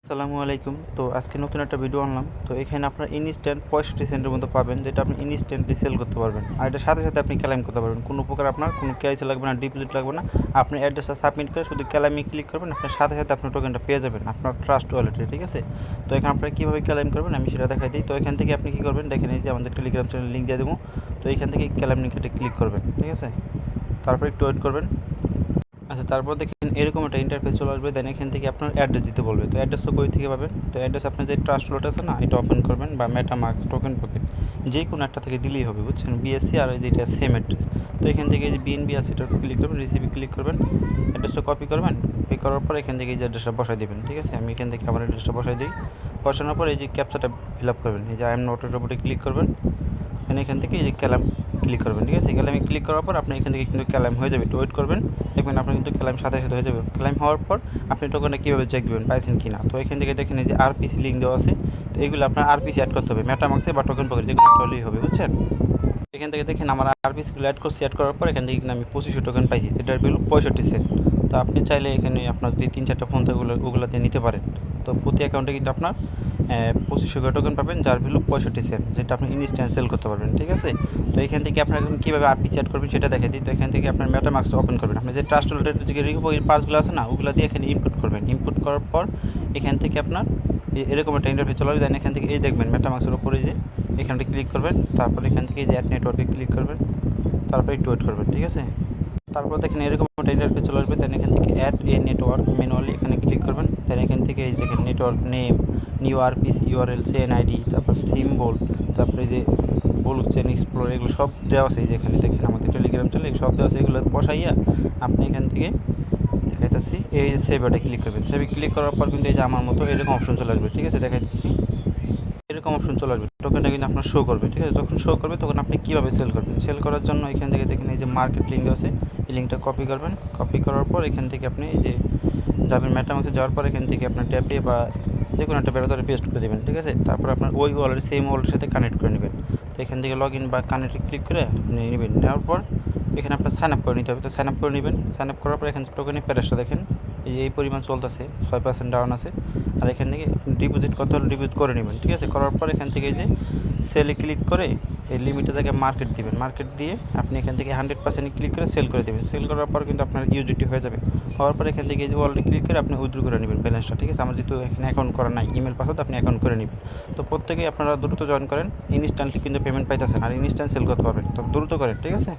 আসসালামু আলাইকুম। তো আজকে নতুন একটা ভিডিও আনলাম। তো এখানে আপনার ইনস্ট্যান্ট 65 সেন্টের মতো পাবেন, যেটা আপনি ইনস্ট্যান্টলি সেল করতে পারবেন, আর এটার সাথে সাথে আপনি ক্লেম করতে পারবেন। কোনো প্রকার আপনার কোনো কেওয়াইসি লাগবে না, ডিপোজিট লাগবে না। আপনি অ্যাড্রেসটা সাবমিট করে শুধু ক্লেমে ক্লিক করবেন, আপনার সাথে সাথে আপনার টোকেনটা পেয়ে যাবেন আপনার ট্রাস্ট ওয়ালেটে। ঠিক আছে, তো এখানে আপনারা কীভাবে ক্লেম করবেন আমি সেটা দেখাই দিই। তো এখান থেকে আপনি কী করবেন দেখেন, এই যে আমাদের টেলিগ্রাম চ্যানেল লিঙ্ক দিয়ে দেবো। তো এইখান থেকে ক্লেম লিঙ্কটা ক্লিক করবেন। ঠিক আছে, তারপর একটু ওয়েট করবেন। আচ্ছা, তারপর দেখেন এরকম একটা ইন্টারফেস চলে আসবে। দেন এখান থেকে আপনার অ্যাড্রেস দিতে বলবে। তো অ্যাড্রেসটা কই থেকে পাবেন? তো অ্যাড্রেস আপনার যে ট্রাস্ট ওয়ালেট আছে না, এটা ওপেন করবেন, বা মেটামাস্ক, টোকেন পকেট, যে কোনো একটা থেকে দিলেই হবে, বুঝছেন? বিএসসি আর এই যেটা সেম অ্যাড্রেস। তো এখান থেকে এই যে বিএনবি আছে এটার উপর ক্লিক করবেন, রিসিভে ক্লিক করবেন, অ্যাড্রেসটা কপি করবেন। কপি করার পর এখান থেকে এই যে অ্যাড্রেসটা বসাই দেবেন। ঠিক আছে, আমি এখান থেকে আমার অ্যাড্রেসটা বসাই দিই। বসানোর পর এই যে ক্যাপচাটা ফিল আপ করবেন, এই যে আই এম নট এর উপরে ক্লিক করবেন। এখান থেকে এই যে ক্যালাম ক্লিক করবেন। ঠিক আছে, ক্যালামে ক্লিক করার পর আপনি এখান থেকে কিন্তু ক্যালাম হয়ে যাবে। একটু ওয়েট করবেন, দেখবেন আপনার কিন্তু ক্যালাম সাথে সাথে হয়ে যাবে। ক্যালাম হওয়ার পর আপনি টোকেনটা কীভাবে চেক দেবেন পাইছেন কি না। তো এখান থেকে দেখেন এই যে আরপিসি লিঙ্ক দেওয়া আছে। তো এইগুলো আপনার আরপিসি অ্যাড করতে হবে, মেটামাক্সে বা টোকেন পকেট, যেগুলো একটা হলেই হবে, বুঝছেন? এখান থেকে দেখেন আমার আরপিসিগুলো অ্যাড করছি। অ্যাড করার পর এখান থেকে কিন্তু আমি 2500 টোকেন পাইছি, যেটার ভ্যালু 65 সেন্ট। তো আপনি চাইলে এখানে আপনার যদি 3-4টা ফোন থাকে ওগুলোতে নিতে পারেন। তো প্রতি অ্যাকাউন্টে কিন্তু আপনার 2500 করে টোকেন পাবেন, যার ভ্যালু 65 সেন্ট, যেটা আপনি ইনস্ট্যান্ট সেল করতে পারবেন। ঠিক আছে, তো এখান থেকে আপনার কীভাবে আরপি চ্যাট করবেন সেটা দেখে দিই। তো এখান থেকে আপনার মেটামাক্স ওপেন করবেন। আপনি যে ট্রাস্ট ওয়ালেটের যে রিকভারি পাসগুলো আছে না, ওগুলো দিয়ে এখানে ইনপুট করবেন। ইনপুট করার পর এখান থেকে আপনার এরকম একটা ইন্টারফেস চলে আসবে। দেন এখান থেকে এই দেখবেন মেটামাক্সের উপরে যে এখানটা ক্লিক করবেন, তারপর এখান থেকে এই যে অ্যাড নেটওয়ার্কে ক্লিক করবেন, তারপর একটু ওয়েট করবেন। ঠিক আছে, তারপর দেখেন এরকম একটা ইন্টারফেস চলে আসবে। দেন এখান থেকে অ্যাড এ নেটওয়ার্ক ম্যানুয়ালি এখানে ক্লিক করবেন। দেন এখান থেকে এই দেখেন network name, new RPC, URL, chain ID, তারপর সিম্বল, তারপরে যে চেন এক্সপ্লোর, এগুলো সব দেওয়া আছে। এই যে এখানে দেখেন আমাদের টেলিগ্রাম চলে সব দেওয়া আছে। এগুলো বসাইয়া আপনি এখান থেকে দেখাইতেছি এই সেভ বাটে ক্লিক করবেন। সেভে ক্লিক করার পর কিন্তু এই যে আমার মতো এরকম অপশন চলে আসবে। ঠিক আছে, দেখাইতেছি এরকম অপশন চলে আসবে। টোকেনটা কিন্তু আপনার শো করবে। ঠিক আছে, যখন শো করবে তখন আপনি কীভাবে সেল করবেন। সেল করার জন্য এখান থেকে দেখেন এই যে মার্কেট লিঙ্ক আছে, এই লিঙ্কটা কপি করবেন। কপি করার পর এখান থেকে আপনি এই যে যাবেন মেটামাক্সে, যাওয়ার পর এখান থেকে আপনার ট্যাপে বা যে কোনো একটা ব্রাউজারে পেস্ট করে দেবেন। ঠিক আছে, তারপর আপনার ওই ওয়ালেট সেম ওয়ালেটের সাথে কানেক্ট করে নেবেন। তো এখান থেকে লগ ইন বা কানেক্টে ক্লিক করে আপনি নেবেন। নেওয়ার পর এখানে আপনার সাইন আপ করে নিতে হবে। তো সাইন আপ করে নেবেন। সাইন আপ করার পর এখানে টোকেনের প্যারেসটা দেখেন এই পরিমাণ চলতেছে, 6% ডাউন আছে। আর এখান থেকে ডিপোজিট কত হলে ডিপোজিট করে নেবেন। ঠিক আছে, করার পর এখান থেকে যে সেলে ক্লিক করে এই লিমিটের জায়গায় মার্কেট দিবেন। মার্কেট দিয়ে আপনি এখান থেকে 100% ক্লিক করে সেল করে দেবেন। সেল করার পর কিন্তু আপনার ইউজিটি হয়ে যাবে। হওয়ার পর এখান থেকে এই যে ওয়ালেটে ক্লিক করে আপনি উইথড্র করে নেবেন ব্যালেন্সটা। ঠিক আছে, আমার যেহেতু এখানে অ্যাকাউন্ট করা নাই, ইমেল পাসওয়ার্ড আপনি অ্যাকাউন্ট করে নেবেন। তো প্রত্যেকেই আপনারা দ্রুত জয়েন করেন, ইনস্ট্যান্টলি কিন্তু পেমেন্ট পাইতেছেন আর ইনস্ট্যান্ট সেল করতে পারবেন। তো দ্রুত করেন। ঠিক আছে।